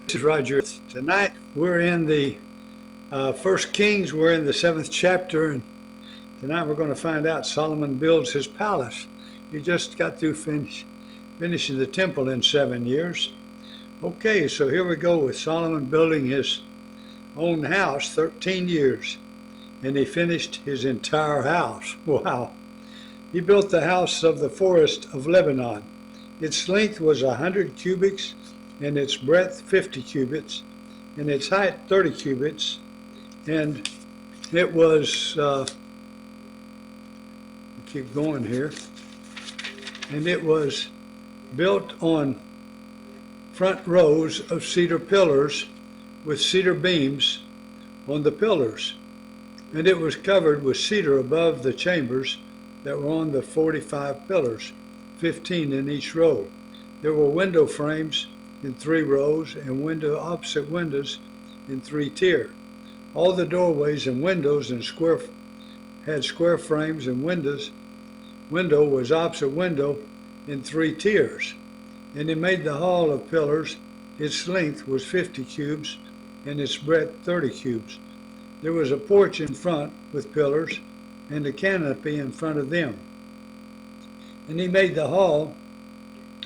This is Roger. Tonight we're in the First Kings. We're in the 7th chapter, and tonight we're going to find out Solomon builds his palace. He just got through finishing the temple in 7 years. Okay, so here we go with Solomon building his own house, 13 years, and he finished his entire house. Wow. He built the house of the forest of Lebanon. Its length was 100 cubits, and its breadth 50 cubits, and its height 30 cubits, and it was, keep going here, and it was built on front rows of cedar pillars with cedar beams on the pillars, and it was covered with cedar above the chambers that were on the 45 pillars, 15 in each row. There were window frames in 3 rows and opposite windows in 3 tiers. All the doorways and windows had square frames, and window was opposite window in 3 tiers. And he made the hall of pillars. Its length was 50 cubits and its breadth 30 cubits. There was a porch in front with pillars and a canopy in front of them. And he made the hall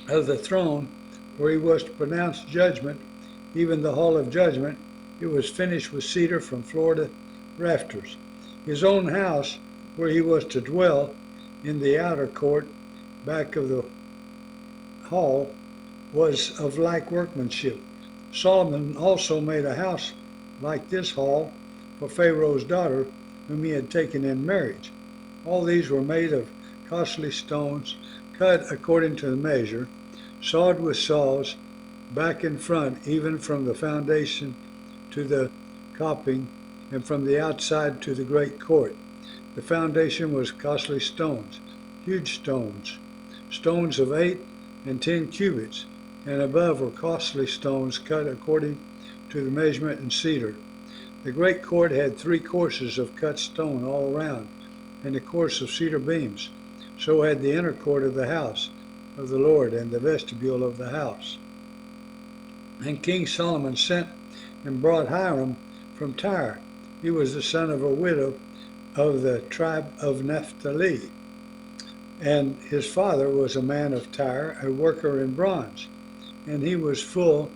of the throne where he was to pronounce judgment, even the hall of judgment. It was finished with cedar from floor to rafters. His own house, where he was to dwell in the outer court back of the hall, was of like workmanship. Solomon also made a house like this hall for Pharaoh's daughter, whom he had taken in marriage. All these were made of costly stones, cut according to the measure, sawed with saws, back and front, even from the foundation to the coping, and from the outside to the great court. The foundation was costly stones, huge stones, stones of 8 and 10 cubits, and above were costly stones cut according to the measurement in cedar. The great court had 3 courses of cut stone all around, and a course of cedar beams. So had the inner court of the house of the Lord and the vestibule of the house. And King Solomon sent and brought Hiram from Tyre. He was the son of a widow of the tribe of Naphtali, and his father was a man of Tyre, a worker in bronze, and he was full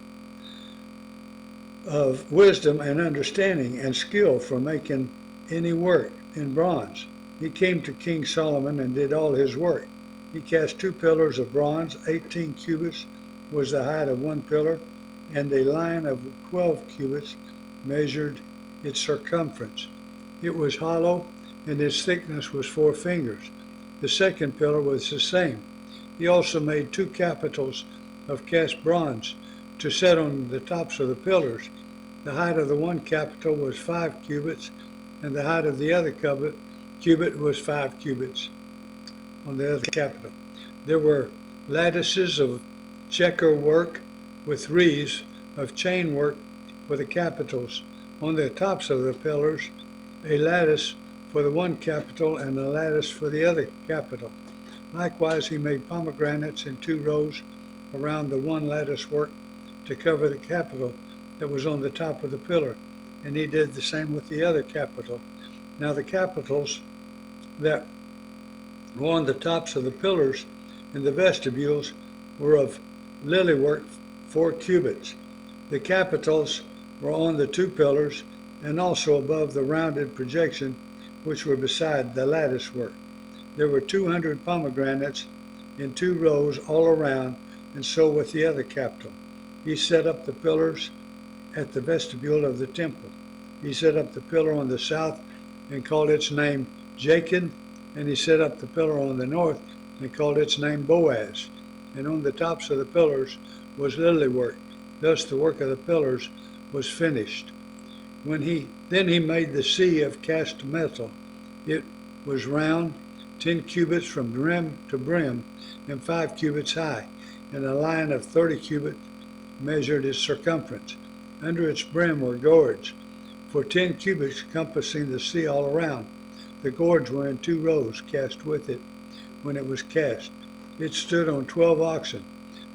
of wisdom and understanding and skill for making any work in bronze. He came to King Solomon and did all his work. He cast 2 pillars of bronze. 18 cubits was the height of one pillar, and a line of 12 cubits measured its circumference. It was hollow, and its thickness was 4 fingers. The second pillar was the same. He also made 2 capitals of cast bronze to set on the tops of the pillars. The height of the one capital was 5 cubits, and the height of the other cubit was 5 cubits on the other capital. There were lattices of checker work with wreaths of chain work for the capitals. On the tops of the pillars, a lattice for the one capital and a lattice for the other capital. Likewise, he made pomegranates in 2 rows around the one lattice work to cover the capital that was on the top of the pillar, and he did the same with the other capital. Now the capitals that were on the tops of the pillars in the vestibules were of lily work 4 cubits. The capitals were on the 2 pillars and also above the rounded projection which were beside the lattice work. There were 200 pomegranates in 2 rows all around, and so with the other capital. He set up the pillars at the vestibule of the temple. He set up the pillar on the south and called its name Jachin, and he set up the pillar on the north and called its name Boaz. And on the tops of the pillars was lily work. Thus the work of the pillars was finished. Then he made the sea of cast metal. It was round, 10 cubits from brim to brim, and 5 cubits high, and a line of 30 cubits measured its circumference. Under its brim were gourds, for 10 cubits compassing the sea all around. The gourds were in 2 rows cast with it when it was cast. It stood on 12 oxen,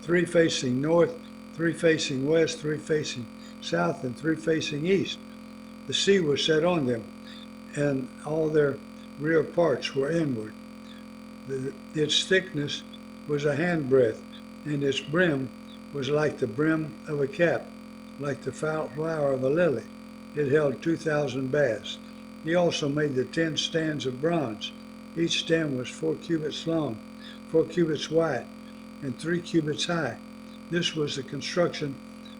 3 facing north 3 facing west, 3 facing south, and 3 facing east. The sea was set on them, and all their rear parts were inward. Its thickness was a handbreadth, and its brim was like the brim of a cap, like the flower of a lily. It held 2,000 baths. He also made the 10 stands of bronze. Each stand was 4 cubits long, 4 cubits wide, and 3 cubits high. This was the construction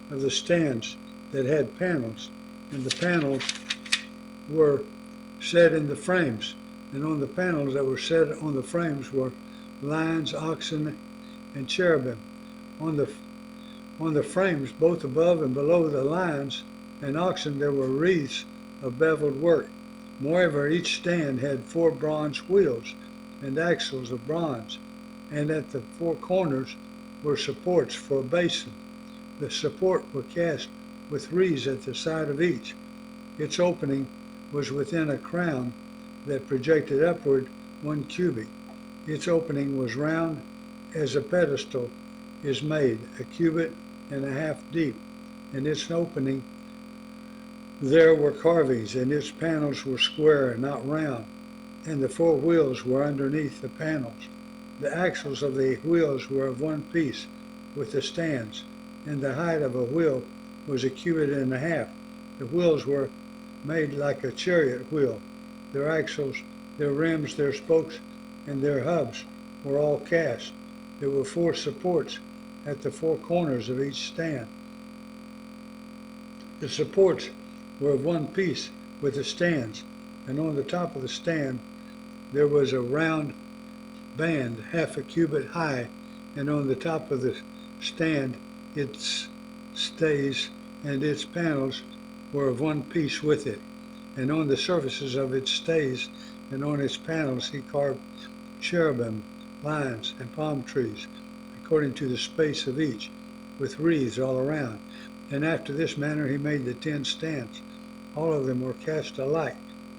of the stands that had panels, and the panels were set in the frames. And on the panels that were set on the frames were lions, oxen, and cherubim. On the frames, both above and below the lions and oxen, there were wreaths of beveled work. Moreover, each stand had 4 bronze wheels and axles of bronze, and at the 4 corners were supports for a basin. The support were cast with wreaths at the side of each. Its opening was within a crown that projected upward 1 cubit. Its opening was round as a pedestal is made, a cubit and a half deep. In its opening there were carvings, and its panels were square, not round, and the 4 wheels were underneath the panels. The axles of the wheels were of 1 piece with the stands, and the height of a wheel was a cubit and a half. The wheels were made like a chariot wheel. Their axles, their rims, their spokes, and their hubs were all cast. There were 4 supports at the 4 corners of each stand. The supports were of 1 piece with the stands, and on the top of the stand there was a round band half a cubit high, and on the top of the stand its stays and its panels were of 1 piece with it. And on the surfaces of its stays and on its panels he carved cherubim, lions, and palm trees, according to the space of each, with wreaths all around. And after this manner he made the 10 stands. All of them were cast alike,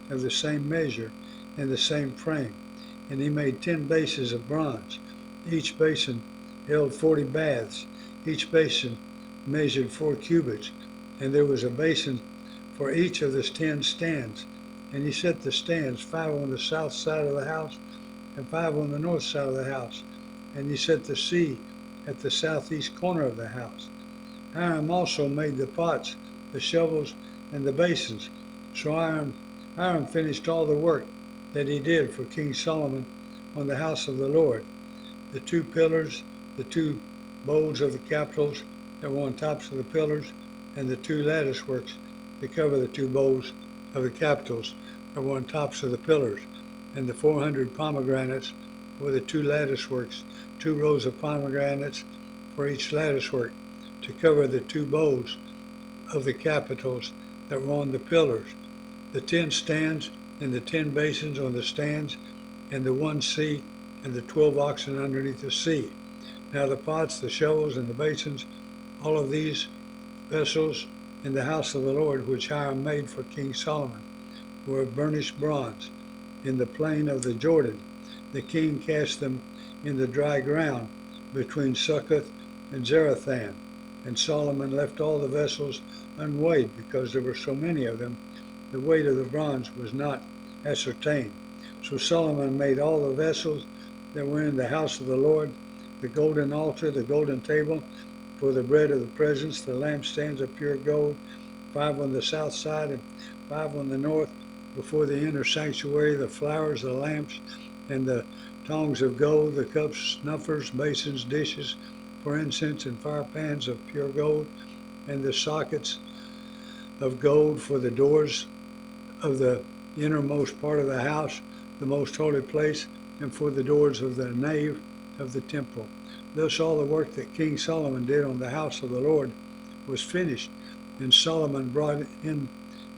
of the same measure and the same frame. And he made 10 bases of bronze. Each basin held 40 baths. Each basin measured 4 cubits, and there was a basin for each of the 10 stands. And he set the stands, 5 on the south side of the house and 5 on the north side of the house. And he set the sea at the southeast corner of the house. Hiram also made the pots, the shovels, and the basins. So Hiram finished all the work that he did for King Solomon on the house of the Lord. The 2 pillars, the 2 bowls of the capitals that were on tops of the pillars, and the 2 lattice works to cover the 2 bowls of the capitals that were on tops of the pillars, and the 400 pomegranates for the 2 lattice works, 2 rows of pomegranates for each lattice work to cover the 2 bowls of the capitals that were on the pillars, the 10 stands and the 10 basins on the stands, and the 1 seat and the 12 oxen underneath the seat. Now the pots, the shovels, and the basins, all of these vessels in the house of the Lord, which Hiram made for King Solomon, were of burnished bronze in the plain of the Jordan. The king cast them in the dry ground between Succoth and Zarethan. And Solomon left all the vessels unweighed because there were so many of them. The weight of the bronze was not ascertained. So Solomon made all the vessels that were in the house of the Lord, the golden altar, the golden table for the bread of the presence, the lampstands of pure gold, 5 on the south side and 5 on the north, before the inner sanctuary, the flowers, the lamps, and the tongs of gold, the cups, snuffers, basins, dishes for incense, and fire pans of pure gold, and the sockets of gold for the doors of the innermost part of the house, the most holy place, and for the doors of the nave of the temple. Thus all the work that King Solomon did on the house of the Lord was finished, and Solomon brought in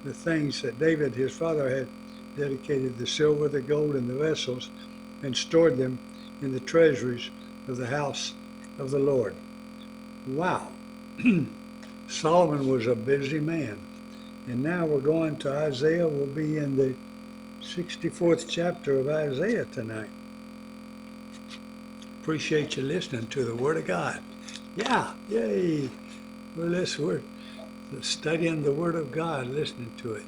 the things that David his father had dedicated, the silver, the gold, and the vessels, and stored them in the treasuries of the house of the Lord. Wow. Solomon was a busy man. And now we're going to Isaiah. We'll be in the 64th chapter of Isaiah tonight. Appreciate you listening to the Word of God. Yeah, yay. We're studying the Word of God, listening to it.